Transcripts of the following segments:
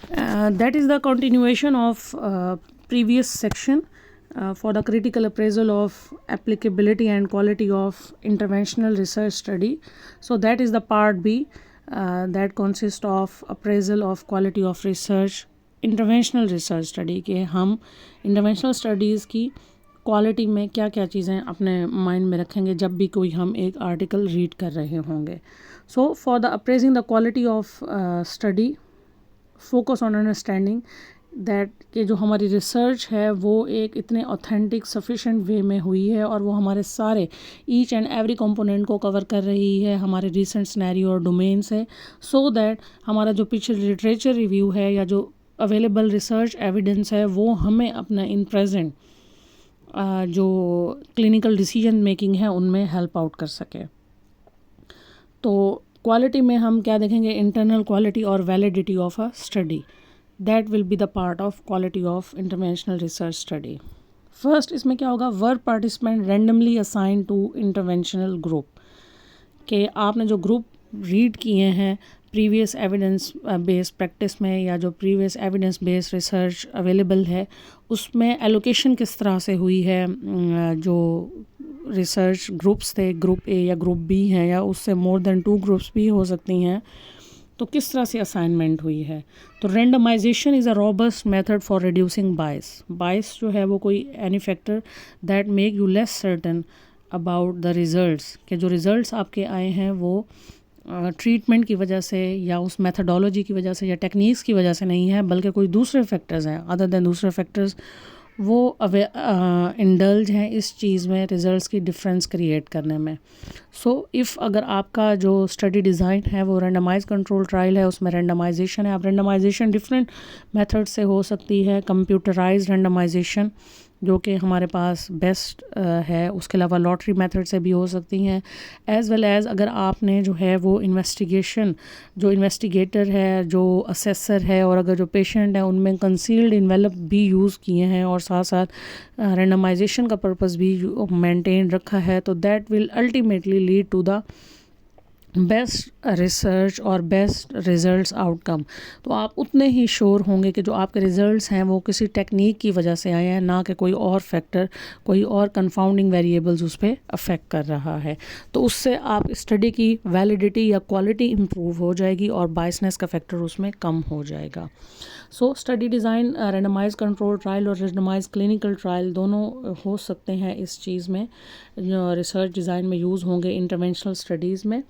That is the continuation of previous section for the critical appraisal of applicability and quality of interventional research study. So that is the part B that consists of appraisal of quality of research interventional research study के हम interventional studies की quality में क्या क्या चीज़ें अपने mind में रखेंगे जब भी कोई हम एक आर्टिकल रीड कर रहे होंगे. So for the appraising the quality of study focus on understanding that कि जो हमारी रिसर्च है वो एक इतने ऑथेंटिक सफिशेंट वे में हुई है और वो हमारे सारे ईच एंड एवरी कंपोनेंट को कवर कर रही है हमारे रिसेंट सिनेरियो और डोमेन्स है, सो दैट हमारा जो पीछे लिटरेचर रिव्यू है या जो अवेलेबल रिसर्च एविडेंस है वो हमें अपना इन प्रेजेंट जो क्लिनिकल डिसीजन मेकिंग है उनमें हेल्प आउट कर सके. तो क्वालिटी में हम क्या देखेंगे, इंटरनल क्वालिटी और validity of a study. That will be the part of quality of interventional research study. First इसमें क्या होगा, were participant randomly assign to interventional group. कि आपने जो ग्रुप रीड किए हैं प्रीवियस एविडेंस बेस्ड प्रैक्टिस में या जो previous evidence based research available है उसमें एलोकेशन किस तरह से हुई है, जो रिसर्च ग्रुप्स थे, ग्रुप ए या ग्रुप बी हैं या उससे मोर देन 2 ग्रुप्स भी हो सकती हैं, तो किस तरह से असाइनमेंट हुई है. तो randomisation is a robust method for reducing bias. Bias जो है वो कोई any factor that make you less certain about the results, कि जो रिज़ल्ट्स आपके आए हैं वो ट्रीटमेंट की वजह से या उस मेथडोलॉजी की वजह से या टेक्निक्स की वजह से नहीं है बल्कि कोई दूसरे फैक्टर्स हैं अदर दैन दूसरे फैक्टर्स वो इंडल्ज हैं इस चीज़ में रिज़ल्ट्स की डिफरेंस क्रिएट करने में. सो इफ़ अगर आपका जो स्टडी डिज़ाइन है वो रैंडमाइज कंट्रोल ट्रायल है, उसमें रैंडमाइजेशन है, अब रैंडमाइजेशन डिफरेंट मेथड से हो सकती है. कंप्यूटराइज्ड रैंडमाइजेशन जो कि हमारे पास बेस्ट है, उसके अलावा लॉटरी मेथड से भी हो सकती हैं, एज़ वेल एज़ अगर आपने जो है वो इन्वेस्टिगेशन, जो इन्वेस्टिगेटर है, जो असेसर है और अगर जो पेशेंट है उनमें कंसील्ड इन्वेलप भी यूज़ किए हैं और साथ साथ रैंडमाइजेशन का पर्पस भी मेंटेन रखा है, तो that will ultimately lead to the best research और बेस्ट रिज़ल्ट्स आउटकम. तो आप उतने ही श्योर होंगे कि जो आपके रिज़ल्ट्स हैं वो किसी टेक्निक की वजह से आए हैं, ना कि कोई और फैक्टर, कोई और कंफाउंडिंग वेरिएबल्स उस पर अफेक्ट कर रहा है. तो उससे आप स्टडी की वैलिडिटी या क्वालिटी इम्प्रूव हो जाएगी और बायसनेस का फैक्टर उसमें कम हो जाएगा. So study design randomise control trial और रैंडमाइज क्लिनिकल ट्रायल दोनों हो सकते हैं इस चीज़ में, रिसर्च डिज़ाइन में यूज़ होंगे इंटरवेंशनल स्टडीज़ में.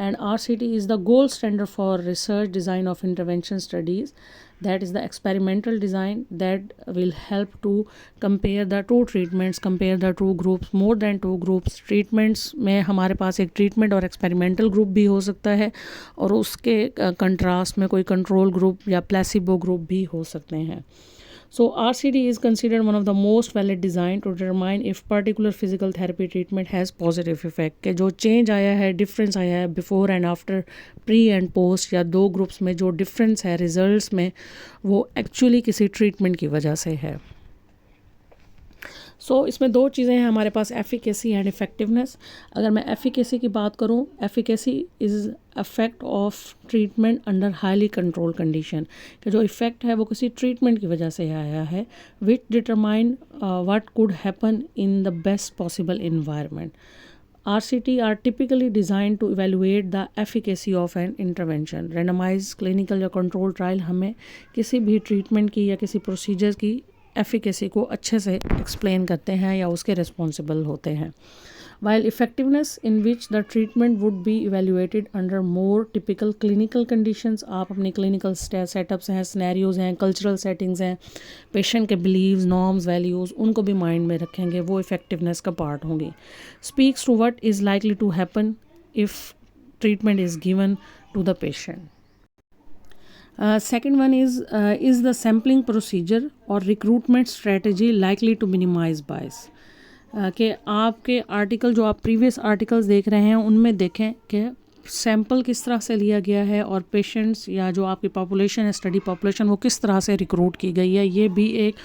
And RCT is the gold standard for research design of intervention studies. That is the experimental design that will help to compare the two treatments, compare the two groups, more than 2 groups. treatments में हमारे पास एक treatment और experimental group भी हो सकता है और उसके contrast में कोई control group या placebo group भी हो सकते हैं. So RCT is considered one of the most valid design to determine if particular physical therapy treatment has positive effect. कि जो change आया है, difference आया है before and after, pre and post या 2 groups में जो difference है results में वो actually किसी treatment की वजह से है. सो इसमें 2 चीज़ें हैं हमारे पास, एफिकेसी एंड इफ़ेक्टिवनेस. अगर मैं एफिकेसी की बात करूं, efficacy is affect of treatment under highly control condition, कि जो इफ़ेक्ट है वो किसी ट्रीटमेंट की वजह से आया है, विच determine what could happen in the best possible environment. RCT are typically designed to evaluate the efficacy of an intervention. Randomized clinical या control trial हमें किसी भी ट्रीटमेंट की या किसी प्रोसीजर की एफिकेसी को अच्छे से एक्सप्लेन करते हैं या उसके रिस्पॉन्सिबल होते हैं. while effectiveness in which the treatment would be evaluated under more typical clinical conditions. आप अपनी clinical setups हैं, scenarios हैं, cultural settings हैं, patient के beliefs, norms, values, उनको भी mind में रखेंगे, वो effectiveness का part होंगी. Speaks to what is likely to happen if treatment is given to the patient. Second one is the sampling procedure or recruitment strategy likely to minimize bias. कि आपके article, जो आप previous articles देख रहे हैं उनमें देखें कि सैम्पल किस तरह से लिया गया है और पेशेंट्स या जो आपकी पॉपुलेशन है, स्टडी पॉपुलेशन, वो किस तरह से रिक्रूट की गई है. ये भी एक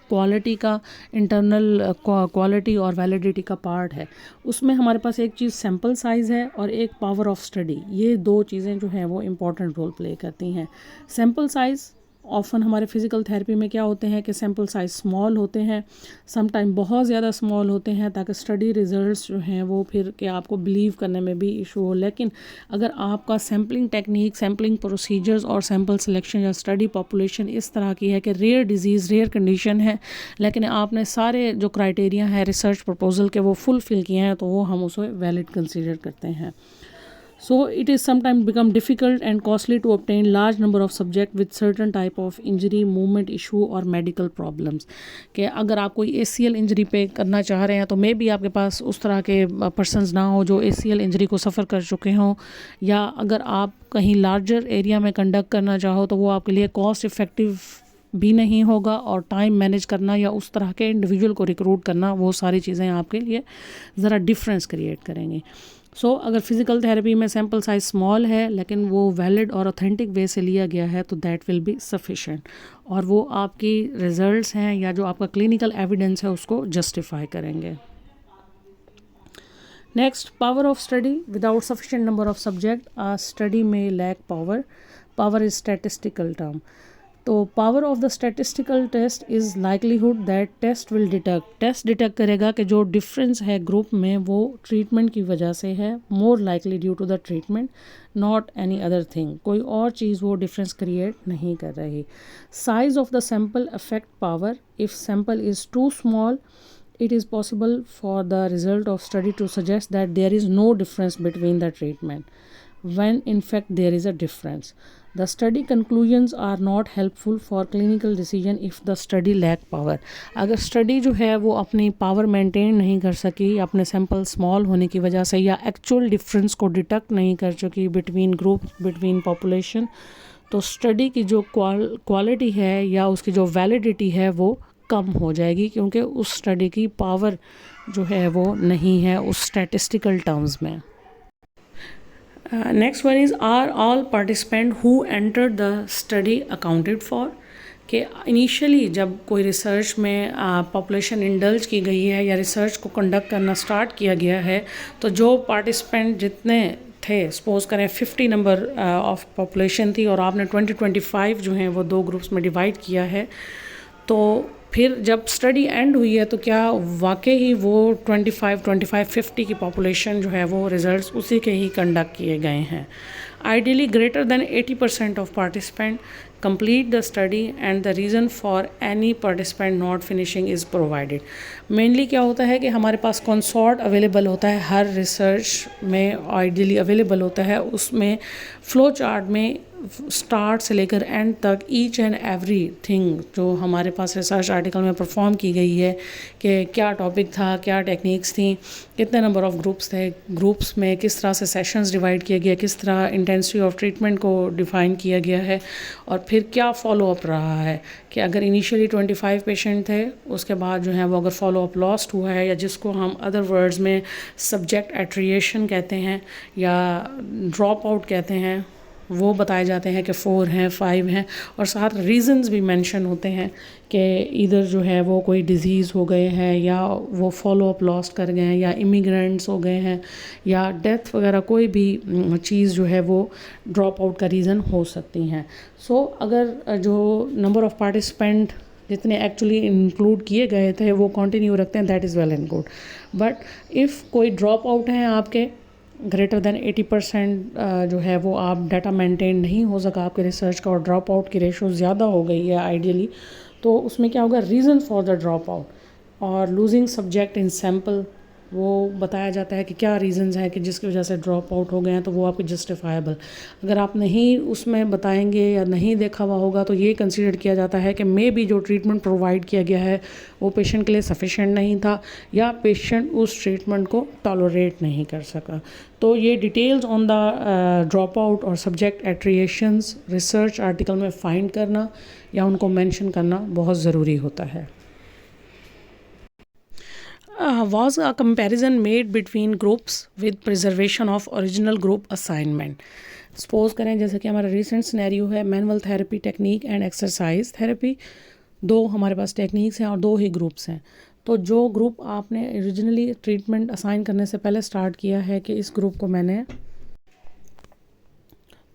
क्वालिटी का, इंटरनल क्वालिटी और वैलिडिटी का पार्ट है. उसमें हमारे पास एक चीज़ सैम्पल साइज़ है और एक पावर ऑफ स्टडी. ये 2 चीज़ें जो हैं वो इम्पॉर्टेंट रोल प्ले करती हैं. सैम्पल साइज़ ऑफन हमारे फिज़िकल थेरेपी में क्या होते हैं कि सैम्पल साइज स्मॉल होते हैं, सम टाइम बहुत ज़्यादा स्मॉल होते हैं, ताकि स्टडी रिजल्ट्स जो हैं वो फिर कि आपको बिलीव करने में भी इशू हो। लेकिन अगर आपका सैम्पलिंग टेक्निक, सैम्पलिंग प्रोसीजर्स और सैम्पल सिलेक्शन या स्टडी पॉपुलेशन इस तरह की है कि रेयर डिजीज़, रेयर कंडीशन है, लेकिन आपने सारे जो क्राइटेरिया है रिसर्च प्रपोजल के वो फुलफिल किए हैं, तो वो हम उसे वैलिड कंसीडर करते हैं। So it is sometimes become difficult and costly to obtain large number of subject with certain type of injury, movement issue और medical problems। कि अगर आप कोई ACL इंजरी पे करना चाह रहे हैं तो मे बी आपके पास उस तरह के पर्सनस ना हो जो ACL इंजरी को सफ़र कर चुके हों, या अगर आप कहीं लार्जर एरिया में कंडक्ट करना चाहो तो वो आपके लिए कॉस्ट इफ़ेक्टिव भी नहीं होगा, और टाइम मैनेज करना या उस तरह के इंडिविजुअल को रिक्रूट करना, वो सारी चीज़ें आपके लिए ज़रा डिफरेंस क्रिएट करेंगी। सो अगर फिज़िकल थेरेपी में सैम्पल साइज स्मॉल है लेकिन वो वैलिड और ऑथेंटिक वे से लिया गया है तो दैट विल बी सफिशेंट, और वो आपकी रिजल्ट्स हैं या जो आपका क्लिनिकल एविडेंस है उसको जस्टिफाई करेंगे। Next, power of study. Without sufficient number of subject आ स्टडी में lack power. Power is statistical term. तो power of the statistical test is likelihood that test will test detect करेगा कि जो difference है ग्रुप में वो ट्रीटमेंट की वजह से है, more likely due to the treatment, not any other thing. कोई और चीज़ वो डिफरेंस क्रिएट नहीं कर रही। Size of the sample affect power. If sample is too small, it is possible for the result of study to suggest that there is no difference between the treatment, when in fact there is a difference. The study conclusions are not helpful for clinical decision if the study lack power। अगर study जो है वो अपनी power maintain नहीं कर सकी अपने sample small होने की वजह से, या एक्चुअल डिफरेंस को डिटेक्ट नहीं कर चुकी बिटवीन ग्रुप, बिटवीन पॉपुलेशन, तो स्टडी की जो क्वालिटी है या उसकी जो वैलिडिटी है वो कम हो जाएगी, क्योंकि उस स्टडी की पावर जो है वो नहीं है उस स्टैटिस्टिकल टर्म्स में। Next one is, are all participant who entered the study accounted for. कि इनिशियली जब कोई रिसर्च में पॉपुलेशन इंडल्ज की गई है या रिसर्च को कंडक्ट करना स्टार्ट किया गया है, तो जो पार्टिसिपेंट जितने थे, सपोज करें 50 नंबर ऑफ पॉपुलेशन थी और आपने 20-25 जो हैं वो दो ग्रुप्स में डिवाइड किया है, तो फिर जब स्टडी एंड हुई है तो क्या वाकई ही वो 25-50 की पॉपुलेशन जो है वो रिजल्ट्स उसी के ही कंडक्ट किए गए हैं। Ideally greater than 80% of participant complete the study, and the reason for any participant not finishing is provided। Mainly क्या होता है कि हमारे पास कंसॉर्ट अवेलेबल होता है, हर रिसर्च में आइडियली अवेलेबल होता है, उसमें फ्लो चार्ट में स्टार्ट से लेकर एंड तक ईच एंड एवरी थिंग जो हमारे पास रिसर्च आर्टिकल में परफॉर्म की गई है कि क्या टॉपिक था, क्या टेक्निक्स थी, कितने नंबर ऑफ ग्रुप्स थे, ग्रुप्स में किस तरह से सेशंस डिवाइड किया गया, किस तरह इंटेंसिटी ऑफ ट्रीटमेंट को डिफ़ाइन किया गया है, और फिर क्या फॉलो अप रहा है कि अगर इनिशियली 25 पेशेंट थे, उसके बाद जो है वो अगर फॉलो अप लॉस्ट हुआ है, या जिसको हम अदर वर्ड्स में सब्जेक्ट एट्रिएशन कहते हैं या ड्रॉप आउट कहते हैं, वो बताए जाते हैं कि 4 हैं, 5 हैं, और साथ रीज़न्स भी मेंशन होते हैं कि इधर जो है वो कोई डिज़ीज़ हो गए हैं, या वो फॉलो अप लॉस्ट कर गए हैं, या इमिग्रेंट्स हो गए हैं, या डेथ वगैरह कोई भी चीज़ जो है वो ड्रॉप आउट का रीज़न हो सकती हैं। सो अगर जो नंबर ऑफ़ पार्टिसिपेंट जितने एक्चुअली इंक्लूड किए गए थे वो कंटिन्यू रखते हैं, that is well and good. But if कोई ड्रॉप आउट हैं आपके ग्रेटर देन 80% जो है वो आप डाटा मेंटेन नहीं हो सका आपके रिसर्च का, और ड्रॉप आउट की रेशो ज़्यादा हो गई है आइडियली, तो उसमें क्या होगा, reason for the drop out और लूजिंग सब्जेक्ट इन सैम्पल, वो बताया जाता है कि क्या रीज़न्स हैं कि जिसकी वजह से ड्रॉप आउट हो गए हैं, तो वो आपके जस्टिफाइबल। अगर आप नहीं उसमें बताएंगे या नहीं देखा हुआ होगा तो ये कंसीडर किया जाता है कि मे बी जो ट्रीटमेंट प्रोवाइड किया गया है वो पेशेंट के लिए सफिशेंट नहीं था, या पेशेंट उस ट्रीटमेंट को टॉलरेट नहीं कर सका। तो ये details on the drop out और सब्जेक्ट एट्रिएशंस रिसर्च आर्टिकल में फाइंड करना या उनको मेंशन करना बहुत ज़रूरी होता है। Was a comparison made between groups with preservation of original group assignment। Suppose करें जैसे कि हमारा रिसेंट सिनेरियो है manual therapy technique and exercise therapy, दो हमारे पास टेक्निक्स हैं और दो ही ग्रुप्स हैं। तो जो ग्रुप आपने ओरिजिनली ट्रीटमेंट असाइन करने से पहले स्टार्ट किया है कि इस ग्रुप को मैंने,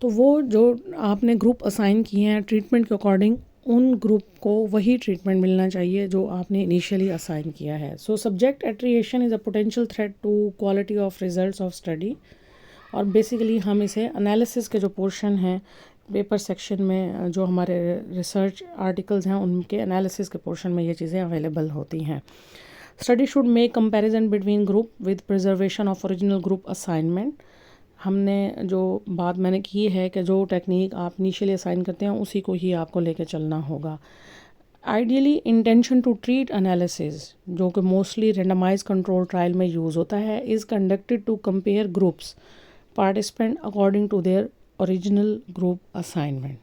तो वो जो आपने ग्रुप असाइन किए हैं ट्रीटमेंट के अकॉर्डिंग, उन ग्रुप को वही ट्रीटमेंट मिलना चाहिए जो आपने इनिशियली असाइन किया है. So subject attrition is a potential threat to quality of results of study. और बेसिकली हम इसे एनालिसिस के जो पोर्शन हैं पेपर सेक्शन में, जो हमारे रिसर्च आर्टिकल्स हैं उनके एनालिसिस के पोर्शन में ये चीज़ें अवेलेबल होती हैं. Study should make comparison between group with preservation of original group assignment. हमने जो बात मैंने की है कि जो टेक्निक आप इनिशियली असाइन करते हैं उसी को ही आपको लेके चलना होगा. Ideally intention to treat analysis, जो कि मोस्टली रेंडमाइज कंट्रोल ट्रायल में यूज़ होता है, is conducted to compare groups participant according to their original group assignment.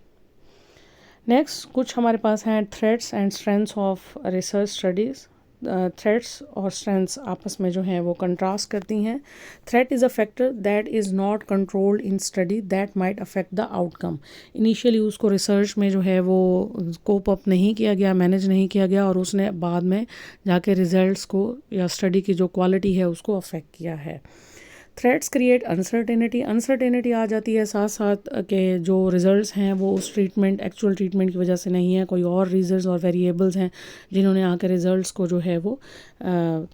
Next कुछ हमारे पास हैं threats and strengths of research studies. Threats और स्ट्रेंथ्स आपस में जो हैं वो कंट्रास्ट करती हैं. Threat is a factor that is not controlled in study that might affect the outcome. Initially उसको रिसर्च में जो है वो कोप अप नहीं किया गया, मैनेज नहीं किया गया, और उसने बाद में जाके रिजल्ट्स को या स्टडी की जो क्वालिटी है उसको अफेक्ट किया है. Threats create uncertainty. अनसर्टेनिटी आ जाती है साथ साथ के जो रिजल्ट्स हैं वो उस ट्रीटमेंट एक्चुअल ट्रीटमेंट की वजह से नहीं है, कोई और रीजंस और वेरिएबल्स हैं जिन्होंने आकर रिजल्ट्स को जो है वो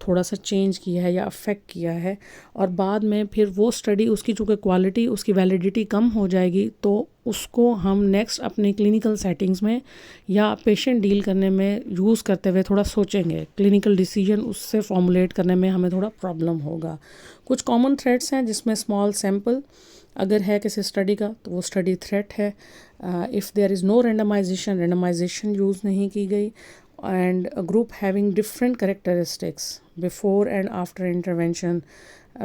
थोड़ा सा चेंज किया है या अफेक्ट किया है. और बाद में फिर वो स्टडी उसकी चूँकि क्वालिटी उसकी वैलिडिटी कम हो जाएगी, तो उसको हम नेक्स्ट अपनी क्लिनिकल सेटिंग्स में या पेशेंट डील करने में यूज़ करते हुए थोड़ा सोचेंगे. क्लिनिकल डिसीजन उससे फॉर्मुलेट करने में हमें थोड़ा प्रॉब्लम होगा. कुछ कॉमन थ्रेट्स हैं जिसमें स्मॉल सैम्पल अगर है किसी स्टडी का तो वो स्टडी थ्रेट है. If there is no randomization use नहीं की गई, and a group having different characteristics before and after intervention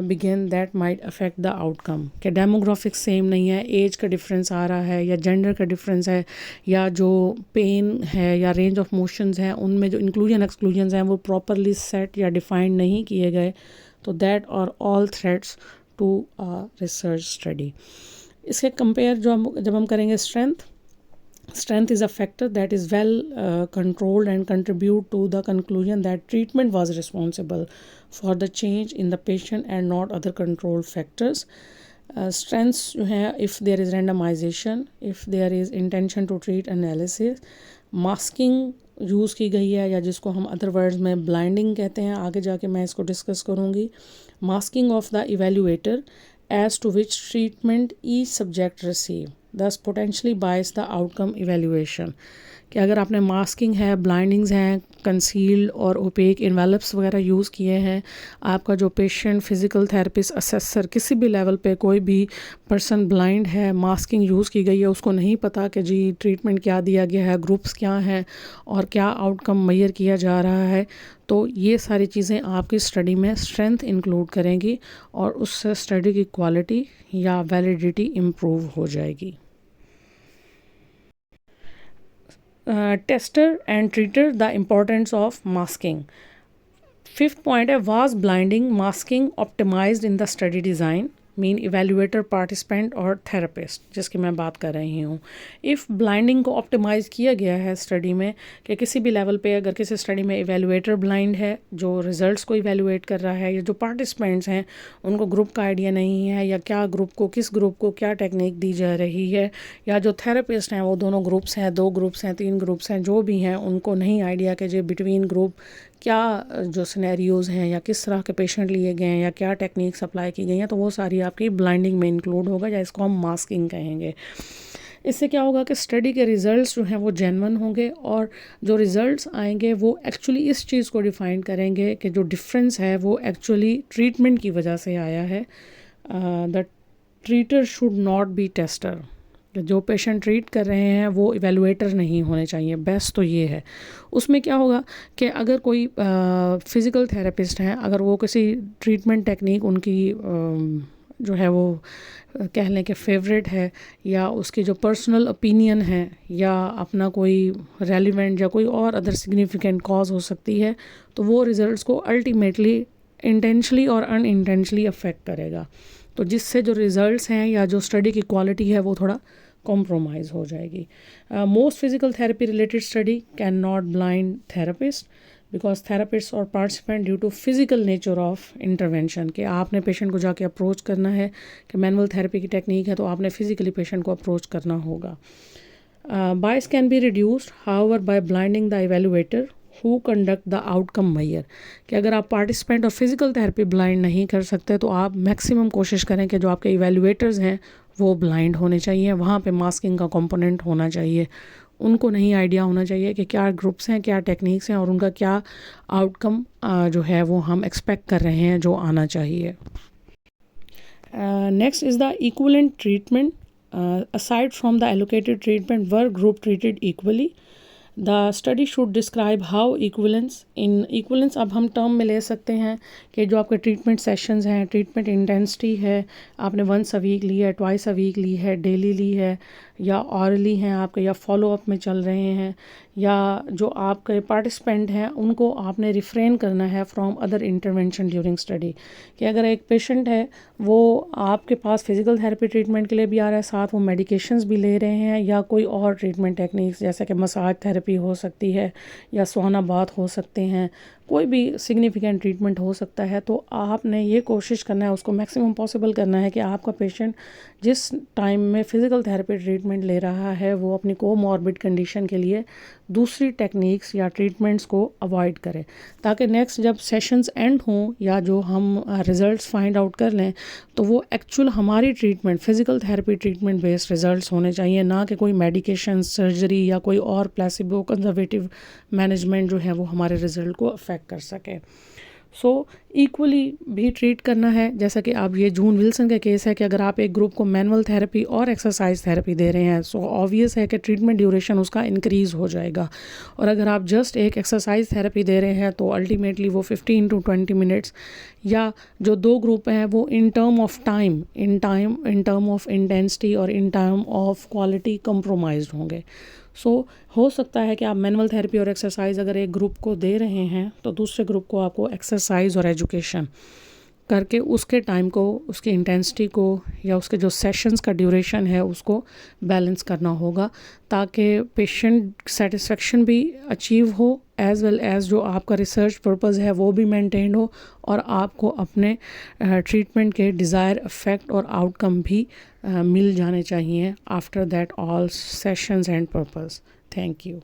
begin that might affect the outcome. कि डेमोग्राफिक्स सेम नहीं है, एज का डिफरेंस आ रहा है या जेंडर का डिफरेंस है, या जो पेन है या रेंज ऑफ मोशंस हैं उनमें जो इंक्लूजन एक्सक्लूजन्स हैं वो प्रॉपरली सेट या डिफाइंड नहीं किए गए, तो that are all threats to a research study. इसके कंपेयर जब हम करेंगे strength is a factor that is well controlled and contribute to the conclusion that treatment was responsible for the change in the patient and not other control factors. Strengths जो हैं, if there is randomization, if there is intention to treat analysis, masking use की गई है या जिसको हम other words में blinding कहते हैं, आगे जाके मैं इसको डिस्कस करूँगी. Masking of the evaluator as to which treatment each subject receive, thus potentially bias the outcome evaluation. कि अगर आपने मास्किंग है, ब्लाइंडिंग्स हैं, कंसील्ड और ओपेक इन्वेलप्स वगैरह यूज़ किए हैं, आपका जो पेशेंट, फिज़िकल थेरेपिस्ट, असेसर, किसी भी लेवल पे कोई भी पर्सन ब्लाइंड है, मास्किंग यूज़ की गई है, उसको नहीं पता कि जी ट्रीटमेंट क्या दिया गया है, ग्रुप्स क्या हैं और क्या आउटकम मेजर किया जा रहा है, तो ये सारी चीज़ें आपकी स्टडी में स्ट्रेंथ इंक्लूड करेंगी और उससे स्टडी की क्वालिटी या वैलिडिटी इम्प्रूव हो जाएगी. Tester and treater, the importance of masking. Fifth point है, was blinding masking optimized in the study design? Mean evaluator, participant और थेरेपिस्ट जिसकी मैं बात कर रही हूँ. इफ़ ब्लाइंडिंग को ऑप्टिमाइज़ किया गया है स्टडी में, कि किसी भी लेवल पे अगर किसी स्टडी में इवेल्युएटर ब्लाइंड है जो रिजल्ट्स को इवेल्युएट कर रहा है, या जो पार्टिसिपेंट्स हैं उनको ग्रुप का आइडिया नहीं है, या क्या ग्रुप को किस ग्रुप को क्या टेक्निक दी जा रही है, या जो थेरेपिस्ट हैं वो दोनों ग्रुप्स हैं, 2 ग्रुप्स हैं, 3 ग्रुप्स हैं, जो भी हैं उनको नहीं आइडिया कि जो बिटवीन ग्रुप क्या जो सिनेरियोज़ हैं या किस तरह के पेशेंट लिए गए हैं या क्या टेक्निक्स अप्लाई की गई हैं, तो वो सारी आपकी ब्लाइंडिंग में इंक्लूड होगा, या इसको हम मास्किंग कहेंगे. इससे क्या होगा कि स्टडी के रिज़ल्ट्स जो हैं वो जेन्युइन होंगे, और जो रिज़ल्ट्स आएंगे वो एक्चुअली इस चीज़ को डिफ़ाइन करेंगे कि जो डिफरेंस है वो एक्चुअली ट्रीटमेंट की वजह से आया है. The treater should not be tester. जो पेशेंट ट्रीट कर रहे हैं वो इवेलुएटर नहीं होने चाहिए. बेस्ट तो ये है. उसमें क्या होगा कि अगर कोई फ़िज़िकल थेरेपिस्ट हैं, अगर वो किसी ट्रीटमेंट टेक्निक उनकी जो है वो कह लें कि फेवरेट है, या उसकी जो पर्सनल ओपिनियन है, या अपना कोई रेलिवेंट या कोई और अदर सिग्निफिकेंट कॉज हो सकती है, तो वो रिज़ल्ट्स को अल्टीमेटली इंटेंशनली और अनइंटेंशनली अफेक्ट करेगा. तो जिससे जो रिज़ल्ट्स हैं या जो स्टडी की क्वालिटी है वो थोड़ा कॉम्प्रोमाइज़ हो जाएगी. Most physical therapy related study can not blind therapist. Because therapist और participant due to physical nature of intervention कि आपने पेशेंट को जाके अप्रोच करना है कि मैनुअल थेरेपी की टेक्निक है तो आपने फिजिकली पेशेंट को अप्रोच करना होगा. Bias can be reduced, however, by blinding the evaluator who conduct the outcome measure. कि अगर आप पार्टिसिपेंट और फिजिकल थेरेपी ब्लाइंड नहीं कर सकते तो आप मैक्सिमम कोशिश करें कि जो आपके इवेल्युएटर्स हैं वो ब्लाइंड होने चाहिए. वहाँ पे मास्किंग का कंपोनेंट होना चाहिए. उनको नहीं आइडिया होना चाहिए कि क्या ग्रुप्स हैं, क्या टेक्निक्स हैं और उनका क्या आउटकम जो है वो हम एक्सपेक्ट कर रहे हैं जो आना चाहिए. Next is the equivalent treatment. Aside from the allocated treatment, were group treated equally? The study should describe how equivalence अब हम टर्म में ले सकते हैं कि जो आपके ट्रीटमेंट सेशंस हैं, ट्रीटमेंट इंटेंसिटी है, आपने वंस अ वीक ली है, ट्वाइस अ वीक ली है, डेली ली है या ऑरली हैं आपके या फॉलोअप में चल रहे हैं या जो आपके पार्टिसिपेंट हैं उनको आपने रिफ्रेन करना है from other intervention during study. कि अगर एक पेशेंट है वो आपके पास फिज़िकल थेरेपी ट्रीटमेंट के लिए भी आ रहा है, साथ वो मेडिकेशंस भी ले रहे हैं या कोई और ट्रीटमेंट टेक्निक्स जैसे कि मसाज थेरेपी हो सकती है या सौना बाथ हो सकते हैं, कोई भी सिग्निफिकेंट ट्रीटमेंट हो सकता है, तो आपने ये कोशिश करना है, उसको मैक्सिमम पॉसिबल करना है कि आपका पेशेंट जिस टाइम में फ़िज़िकल थेरेपी ट्रीटमेंट ले रहा है वो अपनी कोमॉर्बिड कंडीशन के लिए दूसरी टेक्निक्स या ट्रीटमेंट्स को अवॉइड करें, ताकि नेक्स्ट जब सेशंस एंड हों या जो हम रिज़ल्ट्स फाइंड आउट कर लें तो वो एक्चुअल हमारी treatment physical therapy treatment based results होने चाहिए, ना कि कोई मेडिकेशन, सर्जरी या कोई और प्लेसिबो कंजर्वेटिव मैनेजमेंट जो है वो हमारे रिज़ल्ट को अफेक्ट कर सके. सो इक्वली भी ट्रीट करना है. जैसा कि आप ये जून विल्सन का केस है कि अगर आप एक ग्रुप को मैनुअल थेरेपी और एक्सरसाइज थेरेपी दे रहे हैं सो ऑब्वियस है कि ट्रीटमेंट ड्यूरेशन उसका इंक्रीज़ हो जाएगा. और अगर आप जस्ट एक एक्सरसाइज थेरेपी दे रहे हैं तो अल्टीमेटली वो 15 to 20 मिनट्स या जो दो ग्रुप हैं वो in term of time, in term of intensity और in term of quality compromised होंगे. सो हो सकता है कि आप मैनुअल थेरेपी और एक्सरसाइज अगर एक ग्रुप को दे रहे हैं तो दूसरे ग्रुप को आपको एक्सरसाइज और एजुकेशन करके उसके टाइम को, उसकी इंटेंसिटी को या उसके जो सेशंस का ड्यूरेशन है उसको बैलेंस करना होगा, ताकि पेशेंट सेटिस्फेक्शन भी अचीव हो एज़ वेल एज़ जो आपका रिसर्च पर्पस है वो भी मेंटेन हो और आपको अपने ट्रीटमेंट के डिज़ायर इफ़ेक्ट और आउटकम भी मिल जाने चाहिए after that all sessions and purpose. Thank you.